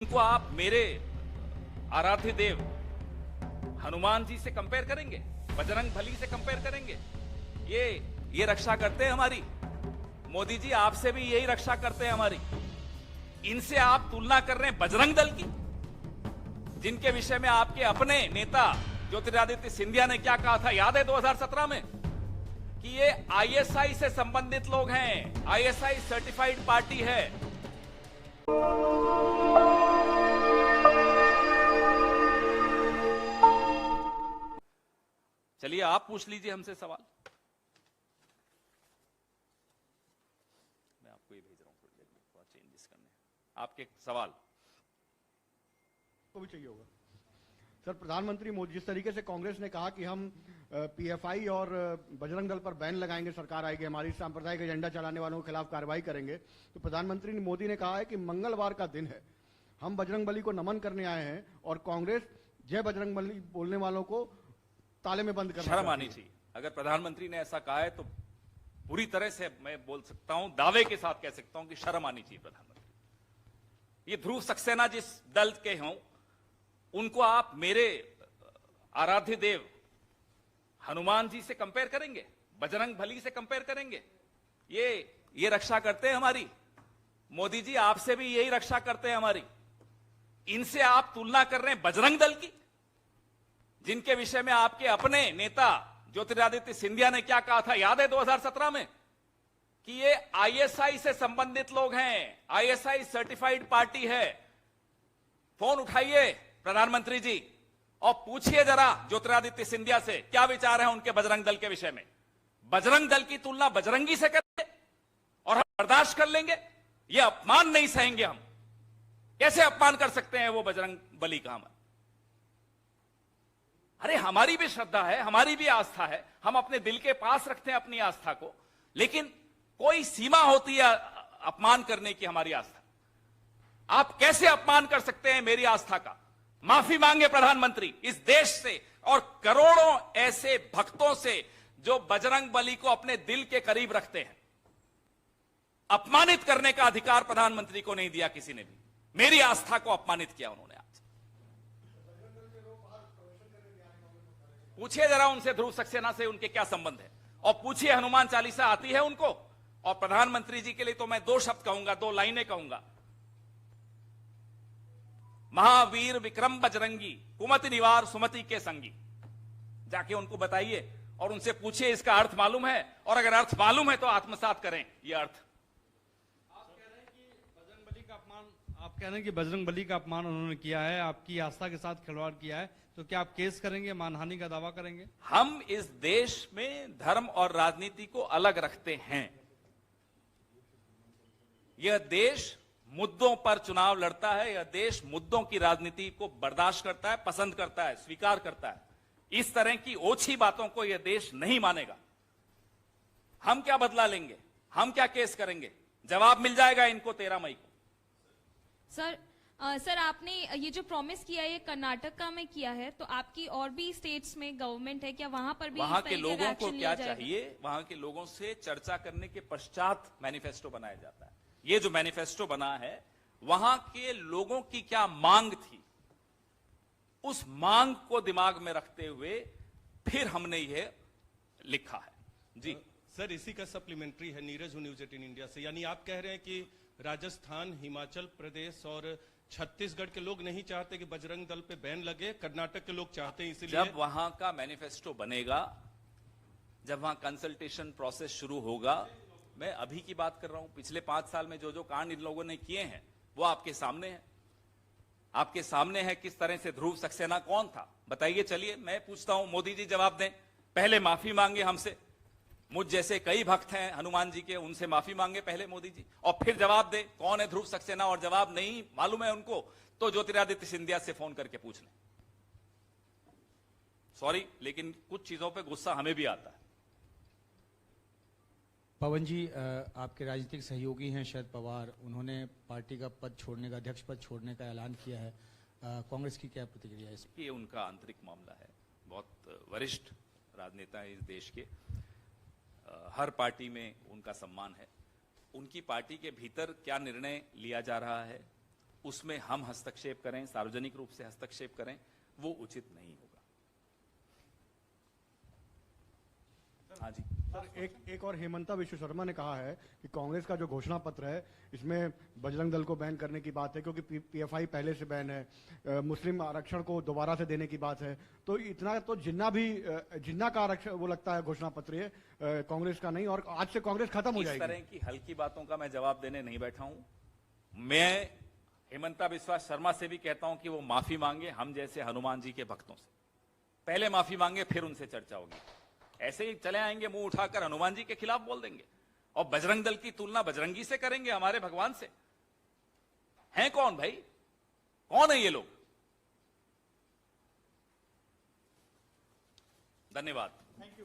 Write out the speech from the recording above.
उनको आप मेरे आराध्य देव हनुमान जी से कंपेयर करेंगे, बजरंग बली से कंपेयर करेंगे? ये रक्षा करते हैं हमारी। मोदी जी आपसे भी यही रक्षा करते हैं हमारी। इनसे आप तुलना कर रहे हैं बजरंग दल की, जिनके विषय में आपके अपने नेता ज्योतिरादित्य सिंधिया ने क्या कहा था, याद है 2017 में, कि ये आईएसआई से संबंधित लोग हैं, आईएसआई सर्टिफाइड पार्टी है। चलिए आप पूछ लीजिए हमसे सवाल। मैं आपको ये भेज रहा हूं, थोड़ी देर में थोड़ा चेंजेस करने आपके सवाल को भी चाहिए होगा। सर, प्रधानमंत्री मोदी, जिस तरीके से कांग्रेस ने कहा कि हम पीएफआई और बजरंग दल पर बैन लगाएंगे, सरकार आएगी, हमारी सांप्रदायिक एजेंडा चलाने वालों के खिलाफ कार्रवाई करेंगे, तो प्रधानमंत्री मोदी ने कहा है कि मंगलवार का दिन है, हम बजरंग बली को नमन करने आए हैं और कांग्रेस जय बजरंग बली बोलने वालों को ताले में बंद करना। शर्म आनी चाहिए। अगर प्रधानमंत्री ने ऐसा कहा है तो पूरी तरह से मैं बोल सकता हूं, दावे के साथ कह सकता हूं कि शर्म आनी चाहिए प्रधानमंत्री। ये ध्रुव सक्सेना जिस दल के हों, उनको आप मेरे आराध्य देव हनुमान जी से कंपेयर करेंगे, बजरंग बली से कंपेयर करेंगे? ये रक्षा करते हैं हमारी। मोदी जी आपसे भी यही रक्षा करते हैं हमारी। इनसे आप तुलना कर रहे हैं बजरंग दल की, जिनके विषय में आपके अपने नेता ज्योतिरादित्य सिंधिया ने क्या कहा था, याद है 2017 में, कि ये आईएसआई से संबंधित लोग हैं, आईएसआई सर्टिफाइड पार्टी है। फोन उठाइए प्रधानमंत्री जी और पूछिए जरा ज्योतिरादित्य सिंधिया से क्या विचार है उनके बजरंग दल के विषय में। बजरंग दल की तुलना बजरंगी से करेंगे और हम बर्दाश्त कर लेंगे? यह अपमान नहीं सहेंगे हम। कैसे अपमान कर सकते हैं वो बजरंग बली का? हम, अरे हमारी भी श्रद्धा है, हमारी भी आस्था है, हम अपने दिल के पास रखते हैं अपनी आस्था को, लेकिन कोई सीमा होती है अपमान करने की हमारी आस्था। आप कैसे अपमान कर सकते हैं मेरी आस्था का? माफी मांगे प्रधानमंत्री इस देश से और करोड़ों ऐसे भक्तों से जो बजरंग बली को अपने दिल के करीब रखते हैं। अपमानित करने का अधिकार प्रधानमंत्री को नहीं दिया किसी ने भी। मेरी आस्था को अपमानित किया उन्होंने। आज पूछिए जरा उनसे, ध्रुव सक्सेना से उनके क्या संबंध है, और पूछिए हनुमान चालीसा आती है उनको? और प्रधानमंत्री जी के लिए तो मैं दो शब्द कहूंगा, दो लाइनें कहूंगा, महावीर विक्रम बजरंगी, कुमति निवार सुमति के संगी। जाके उनको बताइए और उनसे पूछिए इसका अर्थ मालूम है, और अगर अर्थ मालूम है तो आत्मसात करें ये अर्थ। आप कह रहे हैं कि बजरंग बली का अपमान उन्होंने किया है, आपकी आस्था के साथ खिलवाड़ किया है, तो क्या आप केस करेंगे, मानहानि का दावा करेंगे? हम इस देश में धर्म और राजनीति को अलग रखते हैं। यह देश मुद्दों पर चुनाव लड़ता है, यह देश मुद्दों की राजनीति को बर्दाश्त करता है, पसंद करता है, स्वीकार करता है। इस तरह की ओछी बातों को यह देश नहीं मानेगा। हम क्या बदला लेंगे, हम क्या केस करेंगे? जवाब मिल जाएगा इनको 13 मई को। सर आपने ये जो प्रॉमिस किया है ये कर्नाटका में किया है, तो आपकी और भी स्टेट्स में गवर्नमेंट है, क्या वहां पर भी वहां के लोगों को क्या चाहिए? वहां के लोगों से चर्चा करने के पश्चात मैनिफेस्टो बनाया जाता है। ये जो मैनिफेस्टो बना है, वहां के लोगों की क्या मांग थी, उस मांग को दिमाग में रखते हुए फिर हमने ये लिखा है। जी सर, इसी का सप्लीमेंट्री है नीरज न्यूज 18 इंडिया से। यानी आप कह रहे हैं कि राजस्थान, हिमाचल प्रदेश और छत्तीसगढ़ के लोग नहीं चाहते कि बजरंग दल पे बैन लगे, कर्नाटक के लोग चाहते हैं, इसलिए जब वहां का मैनिफेस्टो बनेगा, जब वहां कंसल्टेशन प्रोसेस शुरू होगा, मैं अभी की बात कर रहा हूं, पिछले 5 साल में जो जो कांड इन लोगों ने किए हैं वो आपके सामने है। आपके सामने है किस तरह से ध्रुव सक्सेना कौन था, बताइए। चलिए मैं पूछता हूं, मोदी जी जवाब दें। पहले माफी मांगे हमसे, मुझ जैसे कई भक्त हैं हनुमान जी के, उनसे माफी मांगे पहले मोदी जी, और फिर जवाब दे कौन है ध्रुव सक्सेना। और जवाब नहीं मालूम है उनको तो ज्योतिरादित्य सिंधिया से फोन करके पूछ लें। सॉरी, लेकिन कुछ चीजों पे गुस्सा हमें भी आता है। पवन जी, आपके राजनीतिक सहयोगी हैं शरद पवार, उन्होंने पार्टी का पद छोड़ने का, अध्यक्ष पद छोड़ने का ऐलान किया है। कांग्रेस की क्या प्रतिक्रिया है इस पर? ये उनका आंतरिक मामला है। बहुत वरिष्ठ राजनेता है इस देश के, हर पार्टी में उनका सम्मान है। उनकी पार्टी के भीतर क्या निर्णय लिया जा रहा है उसमें हम हस्तक्षेप करें, सार्वजनिक रूप से हस्तक्षेप करें, वो उचित नहीं होगा। हाँ जी सर, एक और हेमंता विश्व शर्मा ने कहा है कि कांग्रेस का जो घोषणा पत्र है इसमें बजरंग दल को बैन करने की बात है, क्योंकि पीएफआई पहले से बैन है, मुस्लिम आरक्षण को दोबारा से देने की बात है। तो इतना तो जिन्ना का आरक्षण वो लगता है घोषणा पत्र ये कांग्रेस का नहीं, और आज से कांग्रेस खत्म हो इस जाएगी। तरह की हल्की बातों का मैं जवाब देने नहीं बैठा हूं। मैं हेमंता विश्वास शर्मा से भी कहता हूं कि वो माफी मांगे हम जैसे हनुमान जी के भक्तों से। पहले माफी मांगे, फिर उनसे चर्चा होगी। ऐसे ही चले आएंगे मुंह उठाकर हनुमान जी के खिलाफ बोल देंगे और बजरंग दल की तुलना बजरंगी से करेंगे, हमारे भगवान से। हैं कौन भाई? कौन है ये लोग? धन्यवाद। Thank you.